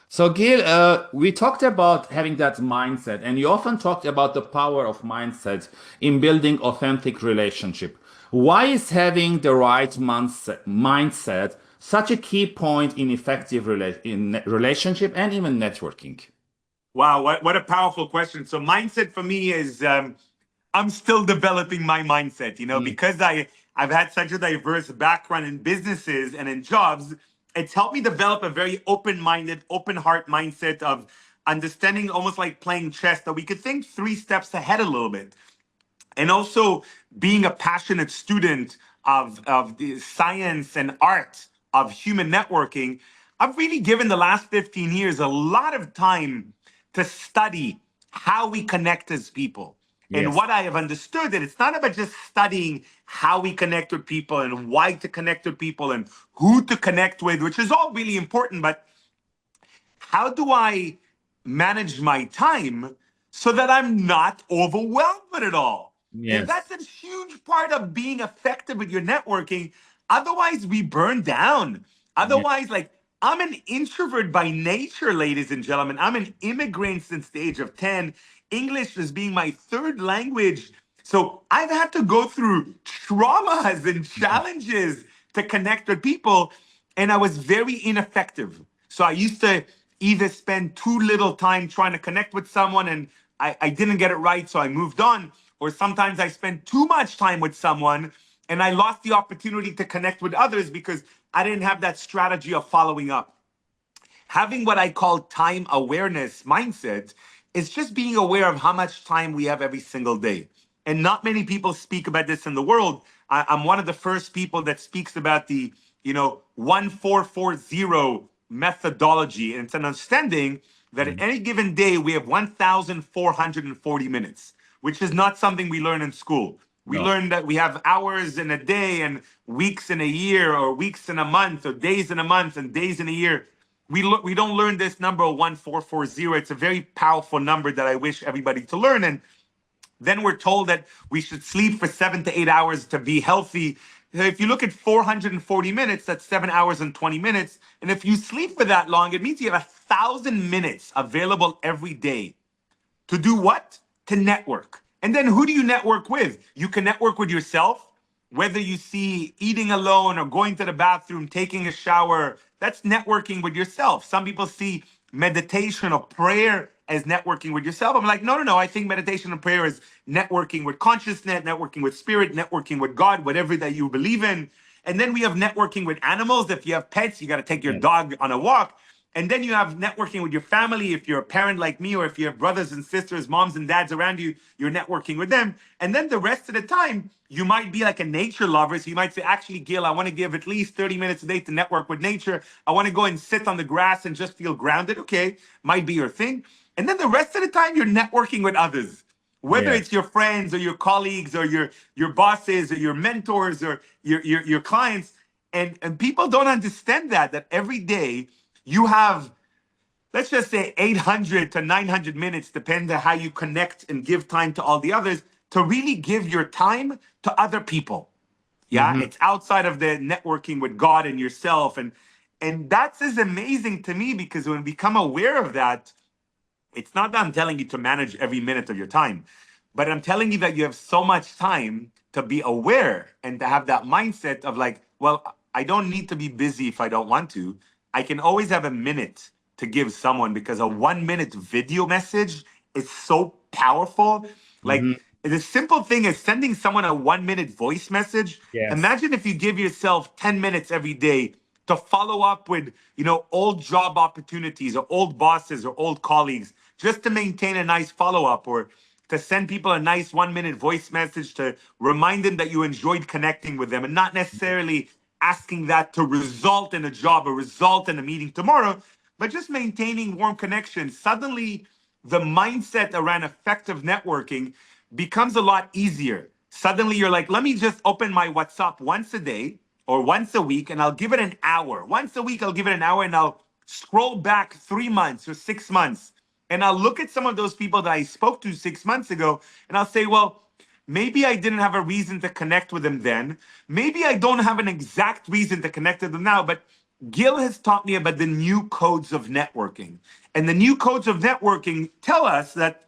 So, Gil, we talked about having that mindset, and you often talked about the power of mindset in building authentic relationship. Why is having the right mindset such a key point in effective relationship and even networking? Wow, what a powerful question. So mindset for me is I'm still developing my mindset, Mm. because I've had such a diverse background in businesses and in jobs. It's helped me develop a very open-minded, open heart mindset of understanding, almost like playing chess, that we could think three steps ahead a little bit. And also being a passionate student of the science and art of human networking, I've really given the last 15 years a lot of time to study how we connect as people. And Yes. what I have understood that it's not about just studying how we connect with people and why to connect with people and who to connect with, which is all really important, but how do I manage my time so that I'm not overwhelmed with it all? And Yes. that's a huge part of being effective with your networking. Otherwise, we burn down. Yes. Otherwise, like, I'm an introvert by nature, ladies and gentlemen. I'm an immigrant since the age of 10. English is being my third language. So I've had to go through traumas and challenges to connect with people, and I was very ineffective. So I used to either spend too little time trying to connect with someone and I didn't get it right, so I moved on. Or sometimes I spent too much time with someone and I lost the opportunity to connect with others because I didn't have that strategy of following up. Having what I call time awareness mindset is just being aware of how much time we have every single day. And not many people speak about this in the world. I'm one of the first people that speaks about the, 1440 methodology. And it's an understanding that at Mm. any given day, we have 1,440 minutes, which is not something we learn in school. We No. learn that we have hours in a day and weeks in a year, or weeks in a month, or days in a month and days in a year. We don't learn this number 1440. It's a very powerful number that I wish everybody to learn. And then we're told that we should sleep for 7 to 8 hours to be healthy. If you look at 440 minutes, that's 7 hours and 20 minutes. And if you sleep for that long, it means you have 1,000 minutes available every day to do what? To network. And then who do you network with? You can network with yourself, whether you see eating alone or going to the bathroom, taking a shower. That's networking with yourself. Some people see meditation or prayer as networking with yourself. I'm like, no, no, no. I think meditation and prayer is networking with consciousness, networking with spirit, networking with God, whatever that you believe in. And then we have networking with animals. If you have pets, you got to take your Yes. dog on a walk. And then you have networking with your family. If you're a parent like me, or if you have brothers and sisters, moms and dads around you, you're networking with them. And then the rest of the time, you might be like a nature lover. So you might say, actually, Gil, I want to give at least 30 minutes a day to network with nature. I want to go and sit on the grass and just feel grounded. Okay, might be your thing. And then the rest of the time, you're networking with others, whether Yes. it's your friends or your colleagues or your bosses or your mentors or your clients. And people don't understand that every day you have, let's just say, 800 to 900 minutes, depending on how you connect and give time to all the others, to really give your time to other people. Yeah, Mhm. it's outside of the networking with God and yourself. And that's is amazing to me, because when we become aware of that, it's not that I'm telling you to manage every minute of your time, but I'm telling you that you have so much time to be aware and to have that mindset of like, well, I don't need to be busy if I don't want to. I can always have a minute to give someone, because a 1 minute video message is so powerful. Like, Mhm. the simple thing is sending someone a 1 minute voice message. Yes. Imagine if you give yourself 10 minutes every day to follow up with, old job opportunities or old bosses or old colleagues, just to maintain a nice follow up, or to send people a nice 1 minute voice message to remind them that you enjoyed connecting with them, and not necessarily asking that to result in a job or result in a meeting tomorrow, but just maintaining warm connections. Suddenly, the mindset around effective networking becomes a lot easier. Suddenly, you're like, let me just open my WhatsApp once a day or once a week, and I'll give it an hour. Once a week, I'll give it an hour, and I'll scroll back 3 months or 6 months. And I'll look at some of those people that I spoke to 6 months ago, and I'll say, well, maybe I didn't have a reason to connect with them then. Maybe I don't have an exact reason to connect with them now, but Gil has taught me about the new codes of networking. And the new codes of networking tell us that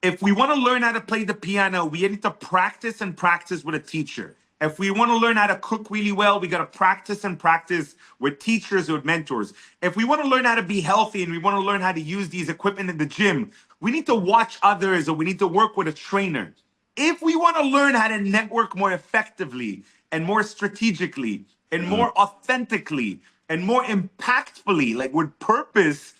if we want to learn how to play the piano, we need to practice and practice with a teacher. If we want to learn how to cook really well, we got to practice and practice with teachers or with mentors. If we want to learn how to be healthy and we want to learn how to use these equipment in the gym, we need to watch others or we need to work with a trainer. If we want to learn how to network more effectively and more strategically and more authentically and more impactfully, like with purpose,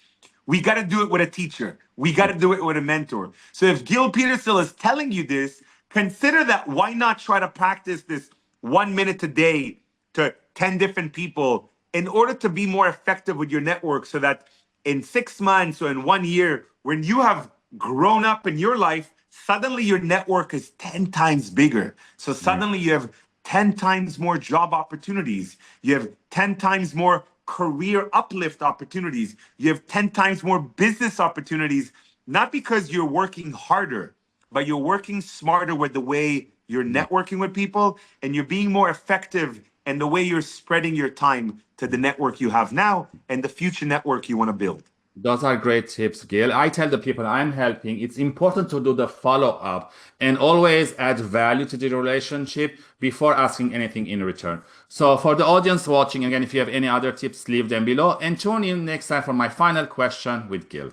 we got to do it with a teacher. We got to do it with a mentor. So if Gil Petersil is telling you this, consider that. Why not try to practice this 1 minute a day to 10 different people in order to be more effective with your network so that in 6 months or in 1 year, when you have grown up in your life, suddenly your network is 10 times bigger. So suddenly you have 10 times more job opportunities. You have 10 times more career uplift opportunities. You have 10 times more business opportunities, not because you're working harder, but you're working smarter with the way you're networking with people, and you're being more effective in the way you're spreading your time to the network you have now and the future network you want to build. Those are great tips, Gail. I tell the people I'm helping, it's important to do the follow-up and always add value to the relationship before asking anything in return. So for the audience watching, again, if you have any other tips, leave them below and tune in next time for my final question with Gil.